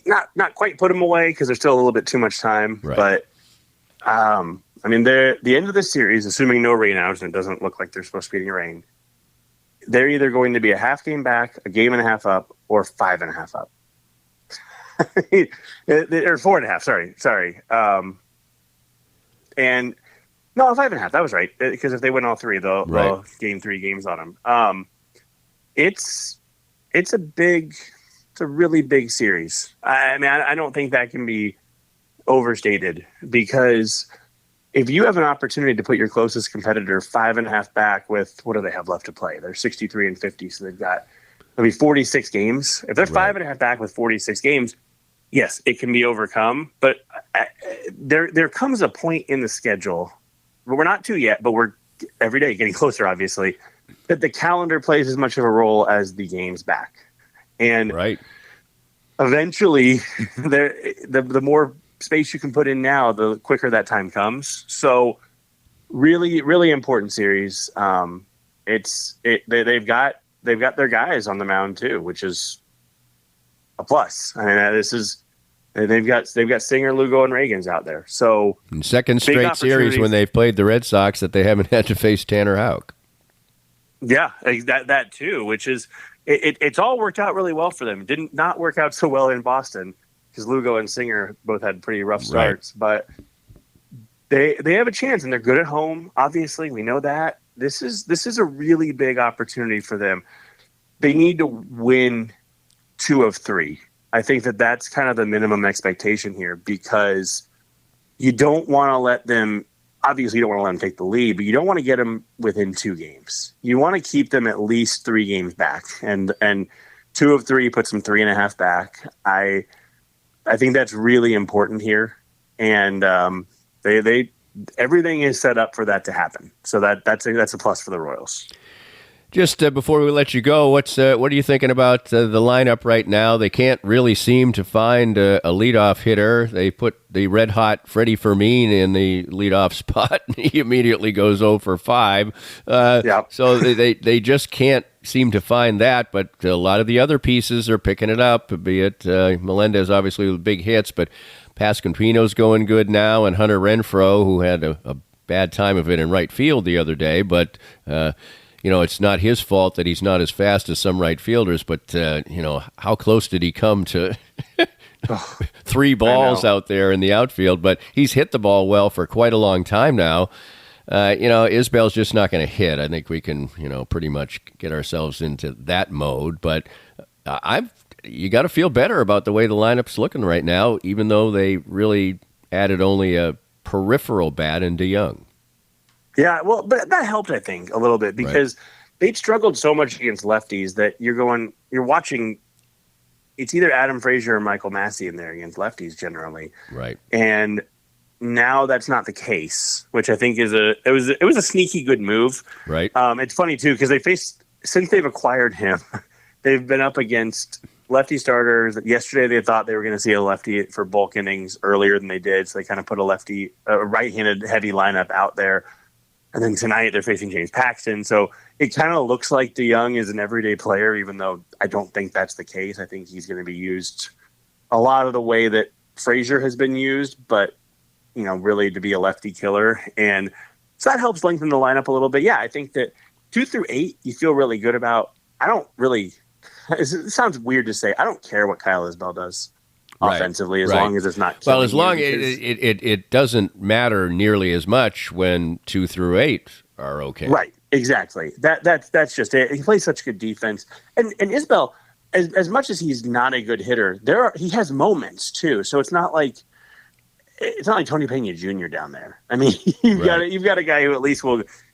not quite put them away because there's still a little bit too much time. Right. But I mean, the end of the series, assuming no rain outs, and it doesn't look like they're supposed to be getting rain, they're either going to be a half game back, a game and a half up, or 5.5 up. Or 4.5. Sorry. And no, 5.5. That was right. Because if they win all three, they'll gain 3 games on them. It's a really big series. I mean, I don't think that can be overstated, because if you have an opportunity to put your closest competitor 5.5 back with, what do they have left to play? They're 63-50, so it'll be 46 games. If they're 5.5 back with 46 games, yes, it can be overcome. But there comes a point in the schedule, but we're not to yet, but we're every day getting closer, obviously, that the calendar plays as much of a role as the games back. And eventually, the more space you can put in now, the quicker that time comes. So really, really important series. They've got their guys on the mound too, which is a plus. I mean, they've got Singer, Lugo, and Reagans out there. So second straight series when they've played the Red Sox that they haven't had to face Tanner Houck. Yeah, that too, which is it's all worked out really well for them. It did not work out so well in Boston because Lugo and Singer both had pretty rough starts, but they have a chance, and they're good at home. Obviously, we know that. This is a really big opportunity for them. They need to win 2 of 3. I think that's kind of the minimum expectation here, because you don't want to let them. Obviously, you don't want to let them take the lead, but you don't want to get them within 2 games. You want to keep them at least 3 games back, and 2 of 3 puts them 3.5 back. I think that's really important here, and they everything is set up for that to happen. So that's a plus for the Royals. Just before we let you go, what are you thinking about the lineup right now? They can't really seem to find a leadoff hitter. They put the red-hot Freddie Fermin in the leadoff spot, and he immediately goes 0 for 5. So they just can't seem to find that, but a lot of the other pieces are picking it up, be it Melendez, obviously, with big hits, but Pasquantino's going good now, and Hunter Renfroe, who had a bad time of it in right field the other day, but it's not his fault that he's not as fast as some right fielders, but, how close did he come to 3 balls out there in the outfield? But he's hit the ball well for quite a long time now. Isbell's just not going to hit. I think we can, pretty much get ourselves into that mode. But you got to feel better about the way the lineup's looking right now, even though they really added only a peripheral bat in DeYoung. Yeah, well, but that helped, I think, a little bit, because they'd struggled so much against lefties that you're watching. It's either Adam Frazier or Michael Massey in there against lefties generally, right? And now that's not the case, which I think it was a sneaky good move, right? It's funny too, because since they've acquired him, they've been up against lefty starters. Yesterday they thought they were going to see a lefty for bulk innings earlier than they did, so they kind of put a right-handed heavy lineup out there. And then tonight they're facing James Paxton. So it kind of looks like DeYoung is an everyday player, even though I don't think that's the case. I think he's going to be used a lot of the way that Frazier has been used, but, really to be a lefty killer. And so that helps lengthen the lineup a little bit. Yeah, I think that 2 through 8, you feel really good about. It sounds weird to say, I don't care what Kyle Isbell does offensively, as long as it's not. Well, as long as it doesn't matter nearly as much when 2 through 8 are okay. Right, exactly. That's just it. He plays such good defense, and Isbell, as much as he's not a good hitter, he has moments too. So it's not like Tony Pena Jr. down there. I mean, you've got a guy who at least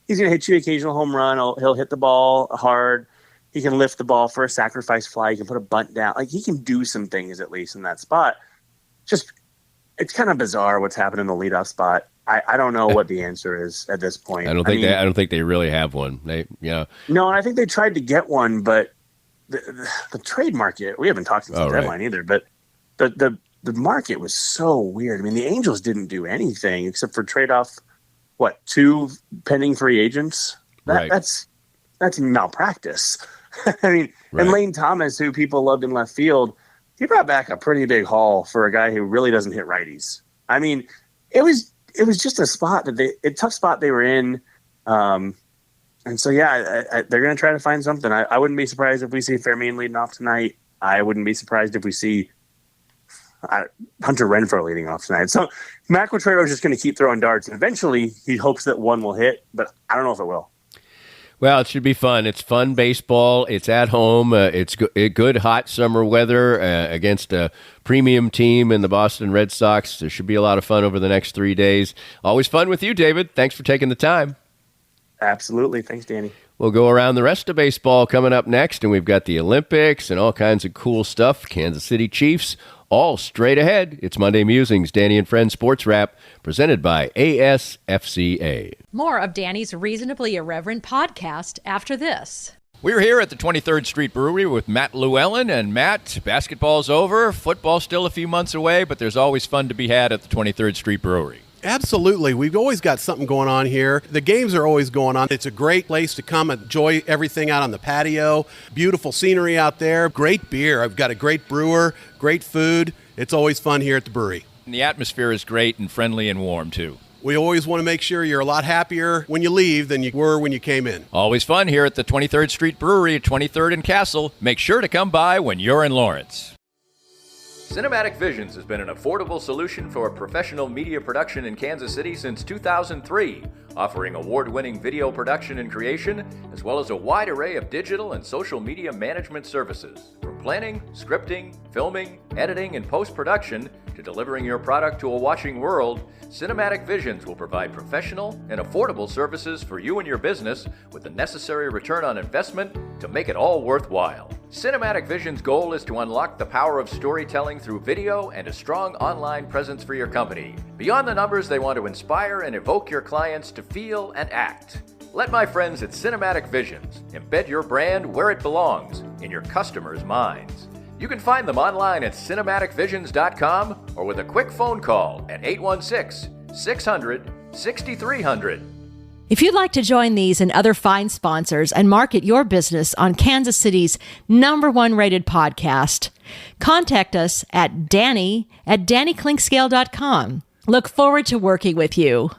he's going to hit you an occasional home run. He'll hit the ball hard. He can lift the ball for a sacrifice fly. He can put a bunt down. Like, he can do some things at least in that spot. Just, it's kind of bizarre what's happened in the leadoff spot. I don't know what the answer is at this point. I don't think they really have one. No, and I think they tried to get one, but the trade market, we haven't talked since the deadline either, but the market was so weird. I mean, the Angels didn't do anything except for trade off 2 pending free agents. That's malpractice. I mean, and Lane Thomas, who people loved in left field, he brought back a pretty big haul for a guy who really doesn't hit righties. I mean, it was just a spot a tough spot they were in. And so, they're going to try to find something. I wouldn't be surprised if we see Fermin leading off tonight. I wouldn't be surprised if we see Hunter Renfroe leading off tonight. So Matt Quatrero is just going to keep throwing darts. And eventually, he hopes that one will hit, but I don't know if it will. Well, it should be fun. It's fun baseball. It's at home. It's good hot summer weather against a premium team in the Boston Red Sox. There should be a lot of fun over the next 3 days. Always fun with you, David. Thanks for taking the time. Absolutely. Thanks, Danny. We'll go around the rest of baseball coming up next, and we've got the Olympics and all kinds of cool stuff. Kansas City Chiefs, all straight ahead. It's Monday Musings, Danny and Friends Sports Wrap, presented by ASFCA. More of Danny's Reasonably Irreverent podcast after this. We're here at the 23rd Street Brewery with Matt Llewellyn. And Matt, basketball's over, football's still a few months away, but there's always fun to be had at the 23rd Street Brewery. Absolutely. We've always got something going on here. The games are always going on. It's a great place to come enjoy everything out on the patio. Beautiful scenery out there. Great beer. I've got a great brewer, great food. It's always fun here at the brewery. And the atmosphere is great and friendly and warm, too. We always want to make sure you're a lot happier when you leave than you were when you came in. Always fun here at the 23rd Street Brewery at 23rd and Castle. Make sure to come by when you're in Lawrence. Cinematic Visions has been an affordable solution for professional media production in Kansas City since 2003, offering award-winning video production and creation, as well as a wide array of digital and social media management services. From planning, scripting, filming, editing, and post-production, to delivering your product to a watching world, Cinematic Visions will provide professional and affordable services for you and your business with the necessary return on investment to make it all worthwhile. Cinematic Vision's goal is to unlock the power of storytelling through video and a strong online presence for your company. Beyond the numbers, they want to inspire and evoke your clients to feel and act. Let my friends at Cinematic Visions embed your brand where it belongs, in your customers' minds. You can find them online at cinematicvisions.com or with a quick phone call at 816-600-6300. If you'd like to join these and other fine sponsors and market your business on Kansas City's #1 rated podcast, contact us at Danny@DannyKlinkscale.com. Look forward to working with you.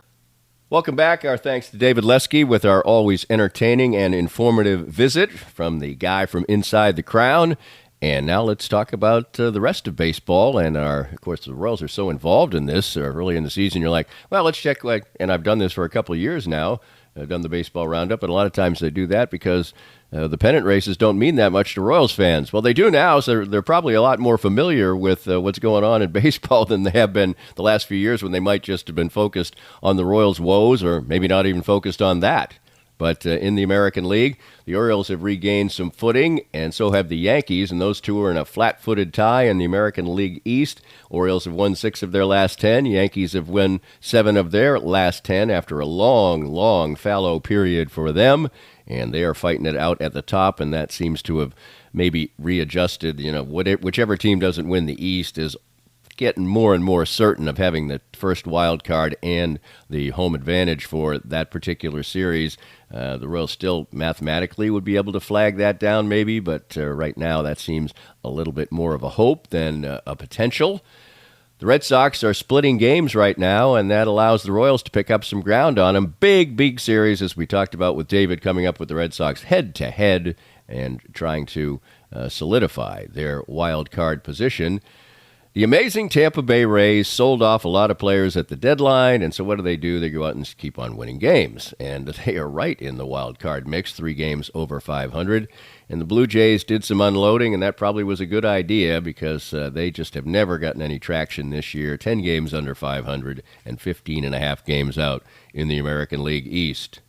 Welcome back. Our thanks to David Lesky with our always entertaining and informative visit from the guy from inside the crown. And now let's talk about the rest of baseball. And of course, the Royals are so involved in this early in the season. You're like, well, let's check. And I've done this for a couple of years now. I've done the baseball roundup, and a lot of times they do that because the pennant races don't mean that much to Royals fans. Well, they do now, so they're probably a lot more familiar with what's going on in baseball than they have been the last few years when they might just have been focused on the Royals' woes or maybe not even focused on that. But in the American League, the Orioles have regained some footing, and so have the Yankees, and those two are in a flat-footed tie in the American League East. Orioles have won 6 of their last 10. Yankees have won 7 of their last 10 after a long, long fallow period for them, and they are fighting it out at the top, and that seems to have maybe readjusted. Whichever team doesn't win the East is getting more and more certain of having the first wild card and the home advantage for that particular series. The Royals still mathematically would be able to flag that down maybe, but right now that seems a little bit more of a hope than a potential. The Red Sox are splitting games right now, and that allows the Royals to pick up some ground on them. Big series, as we talked about with David, coming up with the Red Sox head-to-head and trying to solidify their wild card position. The amazing Tampa Bay Rays sold off a lot of players at the deadline, and so what do? They go out and keep on winning games, and they are right in the wild card mix, 3 games over 500. And the Blue Jays did some unloading, and that probably was a good idea because they just have never gotten any traction this year. 10 games under 500 and 15 and a half games out in the American League East.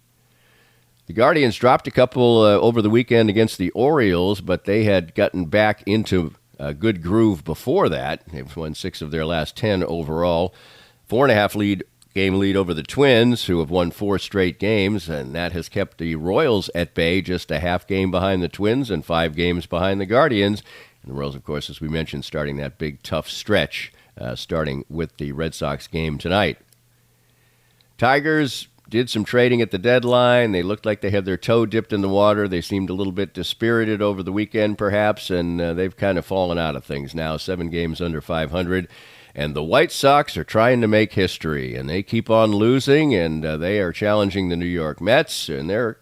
The Guardians dropped a couple over the weekend against the Orioles, but they had gotten back into a good groove before that. They've won 6 of their last 10 overall. 4.5 game lead over the Twins, who have won 4 straight games, and that has kept the Royals at bay, just a half game behind the Twins and 5 games behind the Guardians. And the Royals, of course, as we mentioned, starting that big, tough stretch, starting with the Red Sox game tonight. Tigers did some trading at the deadline. They looked like they had their toe dipped in the water. They seemed a little bit dispirited over the weekend, perhaps, and they've kind of fallen out of things now, 7 games under 500. And the White Sox are trying to make history, and they keep on losing, and they are challenging the New York Mets in their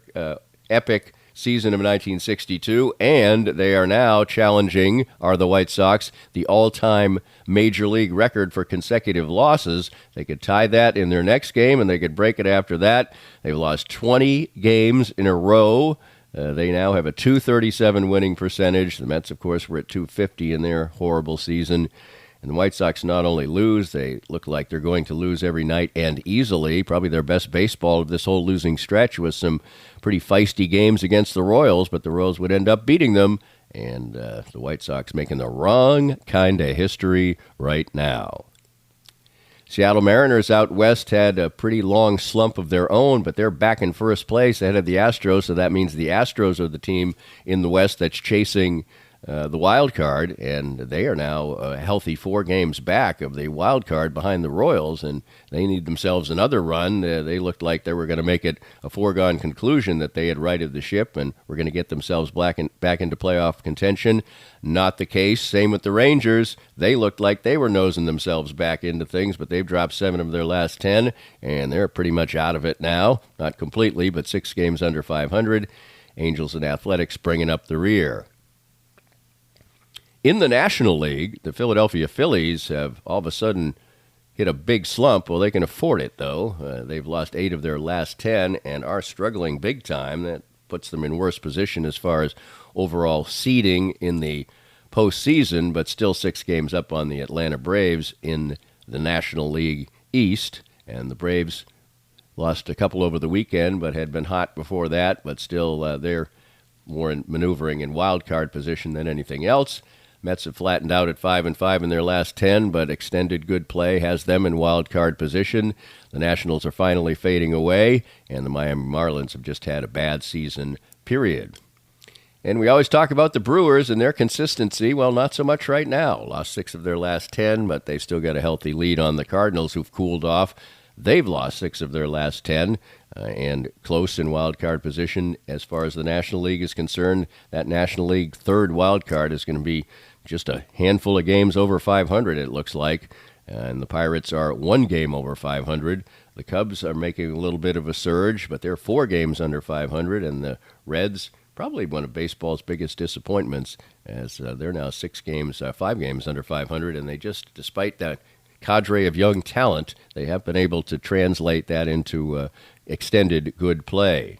epic season of 1962, and they are now challenging, the White Sox, the all-time Major League record for consecutive losses. They could tie that in their next game, and they could break it after that. They've lost 20 games in a row. They now have a .237 winning percentage. The Mets, of course, were at .250 in their horrible season. And the White Sox not only lose, they look like they're going to lose every night and easily. Probably their best baseball of this whole losing stretch was some pretty feisty games against the Royals, but the Royals would end up beating them. And the White Sox making the wrong kind of history right now. Seattle Mariners out west had a pretty long slump of their own, but they're back in first place ahead of the Astros, so that means the Astros are the team in the west that's chasing the wild card, and they are now a healthy 4 games back of the wild card behind the Royals, and they need themselves another run. They looked like they were going to make it a foregone conclusion that they had righted the ship and were going to get themselves back into playoff contention. Not the case. Same with the Rangers. They looked like they were nosing themselves back into things, but they've dropped 7 of their last 10, and they're pretty much out of it now. Not completely, but 6 games under 500. Angels and Athletics bringing up the rear. In the National League, the Philadelphia Phillies have all of a sudden hit a big slump. Well, they can afford it, though. They've lost 8 of their last 10 and are struggling big time. That puts them in worse position as far as overall seeding in the postseason, but still 6 games up on the Atlanta Braves in the National League East. And the Braves lost a couple over the weekend, but had been hot before that, but still they're more maneuvering in wild card position than anything else. Mets have flattened out at 5-5 in their last 10, but extended good play has them in wild card position. The Nationals are finally fading away, and the Miami Marlins have just had a bad season, period. And we always talk about the Brewers and their consistency. Well, not so much right now. Lost 6 of their last 10, but they've still got a healthy lead on the Cardinals, who've cooled off. They've lost 6 of their last 10 and close in wild card position as far as the National League is concerned. That National League third wild card is going to be just a handful of games over 500, it looks like. And the Pirates are 1 game over 500. The Cubs are making a little bit of a surge, but they're 4 games under 500. And the Reds, probably one of baseball's biggest disappointments, as they're now 5 games under 500. And they just, despite that cadre of young talent, they have been able to translate that into extended good play.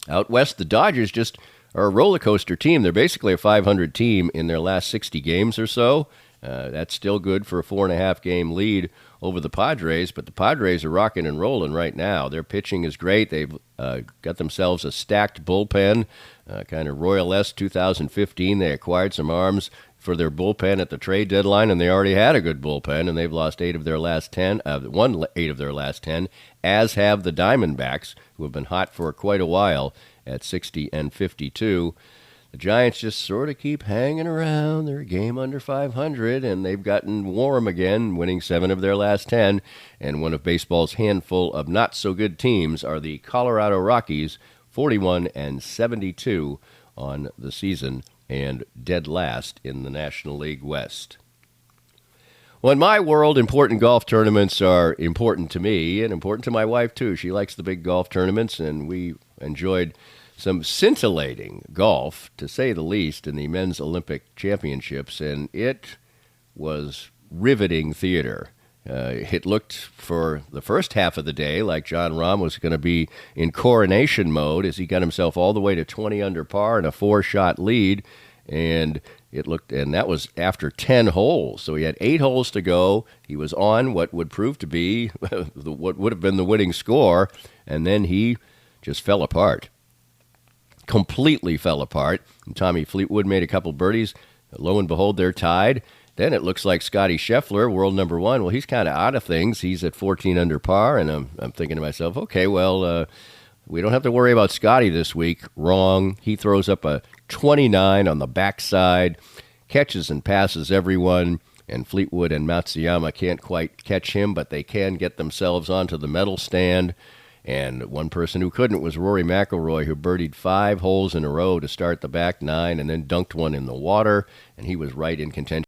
Out west, the Dodgers just are a roller coaster team. They're basically a 500 team in their last 60 games or so. That's still good for a 4.5 game lead over the Padres, but the Padres are rocking and rolling right now. Their pitching is great. They've got themselves a stacked bullpen, kind of Royal-esque 2015. They acquired some arms for their bullpen at the trade deadline, and they already had a good bullpen, and they've lost 8 of their last 10, won 8 of their last 10, as have the Diamondbacks, who have been hot for quite a while at 60 and 52. The Giants just sort of keep hanging around. They're a game under 500, and they've gotten warm again, winning 7 of their last 10. And one of baseball's handful of not-so-good teams are the Colorado Rockies, 41 and 72 on the season, and dead last in the National League West. Well, in my world, important golf tournaments are important to me and important to my wife, too. She likes the big golf tournaments, and we enjoyed some scintillating golf, to say the least, in the Men's Olympic Championships, and it was riveting theater. It looked for the first half of the day like Jon Rahm was going to be in coronation mode as he got himself all the way to 20 under par and a 4-shot lead, and that was after 10 holes. So he had 8 holes to go. He was on what would prove to be what would have been the winning score, and then he just fell apart. Completely fell apart. And Tommy Fleetwood made a couple birdies. Lo and behold, they're tied. Then it looks like Scotty Scheffler, world number 1. Well, he's kind of out of things. He's at 14 under par, and I'm thinking to myself, okay, well, we don't have to worry about Scotty this week. Wrong. He throws up a 29 on the backside, catches and passes everyone, and Fleetwood and Matsuyama can't quite catch him, but they can get themselves onto the medal stand. And one person who couldn't was Rory McIlroy, who birdied 5 holes in a row to start the back 9 and then dunked one in the water, and he was right in contention.